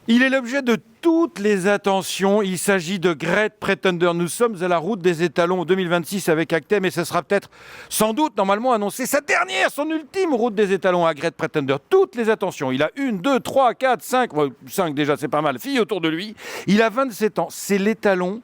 Il est l'objet de toutes les attentions. Il s'agit de Great Pretender. Nous sommes à la route des étalons 2026 avec Actem et ce sera peut-être, sans doute, normalement annoncé son ultime route des étalons à Great Pretender. Toutes les attentions. Il a 1, 2, 3, 4, 5, 5 déjà c'est pas mal, filles autour de lui. Il a 27 ans. C'est l'étalon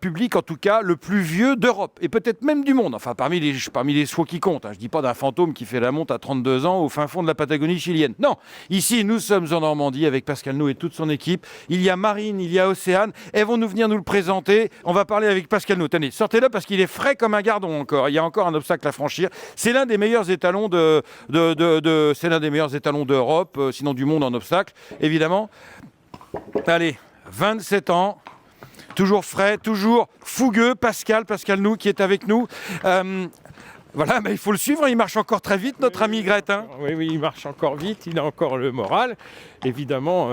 public, en tout cas, le plus vieux d'Europe et peut-être même du monde. Enfin, parmi les chevaux qui comptent. Je ne dis pas d'un fantôme qui fait la monte à 32 ans au fin fond de la Patagonie chilienne. Non, ici, nous sommes en Normandie avec Pascal Nou et toute son équipe. Il y a Marine, il y a Océane. Elles vont venir nous le présenter. On va parler avec Pascal Nou. Tenez, sortez-le parce qu'il est frais comme un gardon encore. Il y a encore un obstacle à franchir. C'est l'un des meilleurs étalons c'est l'un des meilleurs étalons d'Europe, sinon du monde en obstacle, évidemment. Allez, 27 ans. Toujours frais, toujours fougueux, Pascal Nou qui est avec nous. Voilà, mais il faut le suivre, il marche encore très vite, notre ami Grete. Hein. Oui, il marche encore vite, il a encore le moral. Évidemment,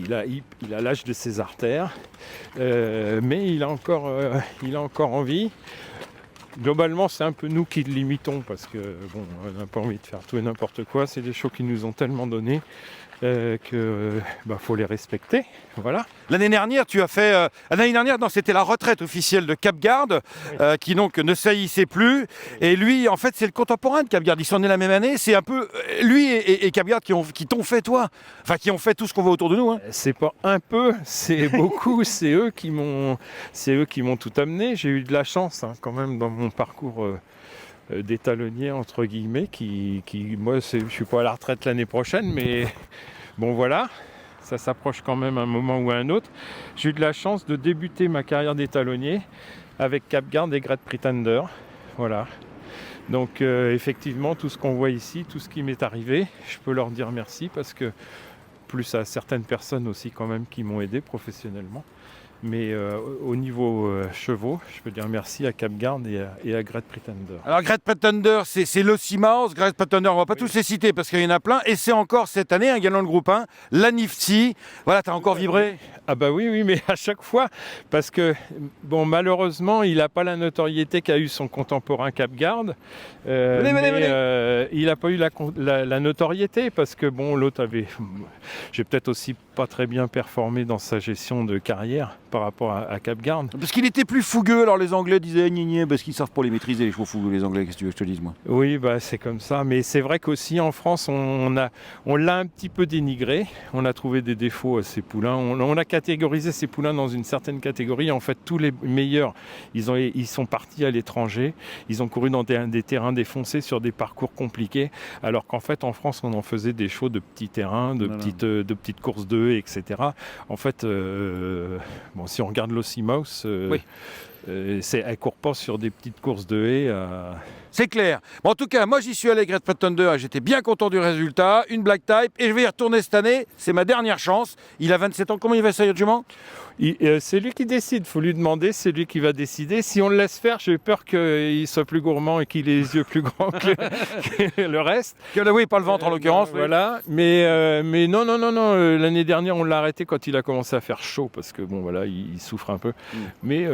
il a l'âge de ses artères, mais il a encore envie. Globalement, c'est un peu nous qui le limitons parce que on n'a pas envie de faire tout et n'importe quoi. C'est des chevaux qui nous ont tellement donné que faut les respecter. Voilà. L'année dernière, c'était la retraite officielle de Capgarde, qui donc ne saillissait plus. Et lui, en fait, c'est le contemporain de Capgarde. Ils sont nés la même année. C'est un peu lui et Capgarde qui t'ont fait toi. Enfin, qui ont fait tout ce qu'on voit autour de nous. Hein. C'est pas un peu, c'est beaucoup. c'est eux qui m'ont tout amené. J'ai eu de la chance quand même dans mon parcours. D'étalonnier entre guillemets moi je suis pas à la retraite l'année prochaine mais bon voilà ça s'approche quand même un moment ou un autre. J'ai eu de la chance de débuter ma carrière d'étalonnier avec Capgarde et Great Pretender, voilà. Donc effectivement tout ce qu'on voit ici, tout ce qui m'est arrivé, je peux leur dire merci parce que plus à certaines personnes aussi quand même qui m'ont aidé professionnellement. Mais au niveau chevaux, je peux dire merci à Capgarde et à Great Pretender. Alors Great Pretender, c'est l'Ossimaus. Great Pretender, on ne va pas tous les citer parce qu'il y en a plein. Et c'est encore cette année un gagnant de groupe 1, la Nifty. Voilà, t'as encore vibré. Ah bah oui, mais à chaque fois, parce que malheureusement, il n'a pas la notoriété qu'a eu son contemporain Capgarde. Venez. Il n'a pas eu la notoriété parce que l'autre avait, j'ai peut-être aussi pas très bien performé dans sa gestion de carrière par rapport à Capgarde. Parce qu'il était plus fougueux, alors les Anglais disaient gna parce qu'ils savent pas les maîtriser les chevaux fougueux, les Anglais, qu'est-ce que tu veux que je te dise moi. Oui, c'est comme ça, mais c'est vrai qu'aussi en France, on l'a un petit peu dénigré, on a trouvé des défauts à ces poulains, on a catégorisé ces poulains dans une certaine catégorie, en fait tous les meilleurs, ils sont partis à l'étranger, ils ont couru dans des terrains défoncés sur des parcours compliqués, alors qu'en fait en France on en faisait des chevaux de petits terrains, de petites courses de haies, etc. En fait, si on regarde l'Ossimaus, oui. Elle court pas sur des petites courses de haies. C'est clair. Bon, en tout cas, moi j'y suis allé Great Pretender et j'étais bien content du résultat. Une black type et je vais y retourner cette année. C'est ma dernière chance. Il a 27 ans. Comment il va essayer de jument ? C'est lui qui décide. Il faut lui demander. C'est lui qui va décider. Si on le laisse faire, j'ai peur qu'il soit plus gourmand et qu'il ait les yeux plus grands que le reste. Oui, pas le ventre en l'occurrence. Voilà. Mais non. L'année dernière, on l'a arrêté quand il a commencé à faire chaud parce que il souffre un peu. Mais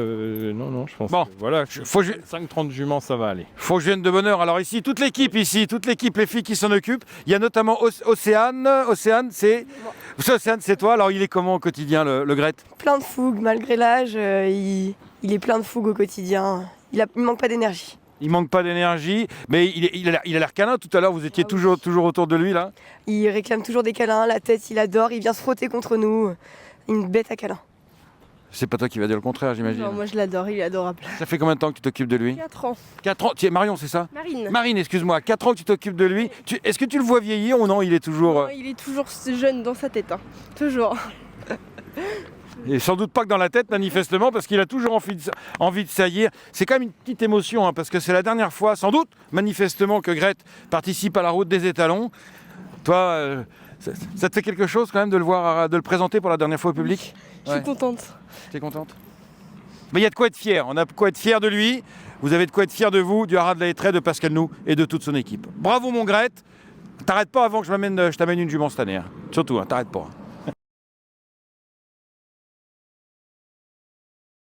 non, je pense. Bon, que, voilà. 5-30 juments, ça va aller. Faut que je vienne de bonne heure. Alors ici, toute l'équipe, les filles qui s'en occupent. Il y a notamment Océane. Océane, c'est toi. Alors il est comment au quotidien, le Great ? Plein de fougue, malgré l'âge, il est plein de fougue au quotidien. Il manque pas d'énergie. Il manque pas d'énergie, mais il a l'air câlin. Tout à l'heure, vous étiez toujours autour de lui, là. Il réclame toujours des câlins, la tête, il adore, il vient se frotter contre nous. Une bête à câlin. C'est pas toi qui vas dire le contraire, j'imagine. Non, moi je l'adore, il est adorable. Ça fait combien de temps que tu t'occupes de lui ? 4 ans. 4 ans. Tiens, Marion, c'est ça ? Marine, excuse-moi. 4 ans que tu t'occupes de lui. Est-ce que tu le vois vieillir ou non ? Il est toujours... Non, il est toujours jeune dans sa tête, toujours. Et sans doute pas que dans la tête, manifestement, parce qu'il a toujours envie de saillir. C'est quand même une petite émotion, parce que c'est la dernière fois, sans doute, manifestement, que Grete participe à la route des étalons. Toi, ça te fait quelque chose quand même de le présenter pour la dernière fois au public ? Je suis contente. T'es contente ? Mais il y a de quoi être fier. On a de quoi être fier de lui. Vous avez de quoi être fier de vous, du Haras de la Hétraie, de Pascal Nou et de toute son équipe. Bravo mon Grete. T'arrêtes pas avant que je t'amène une jument cette année. Surtout, t'arrêtes pas.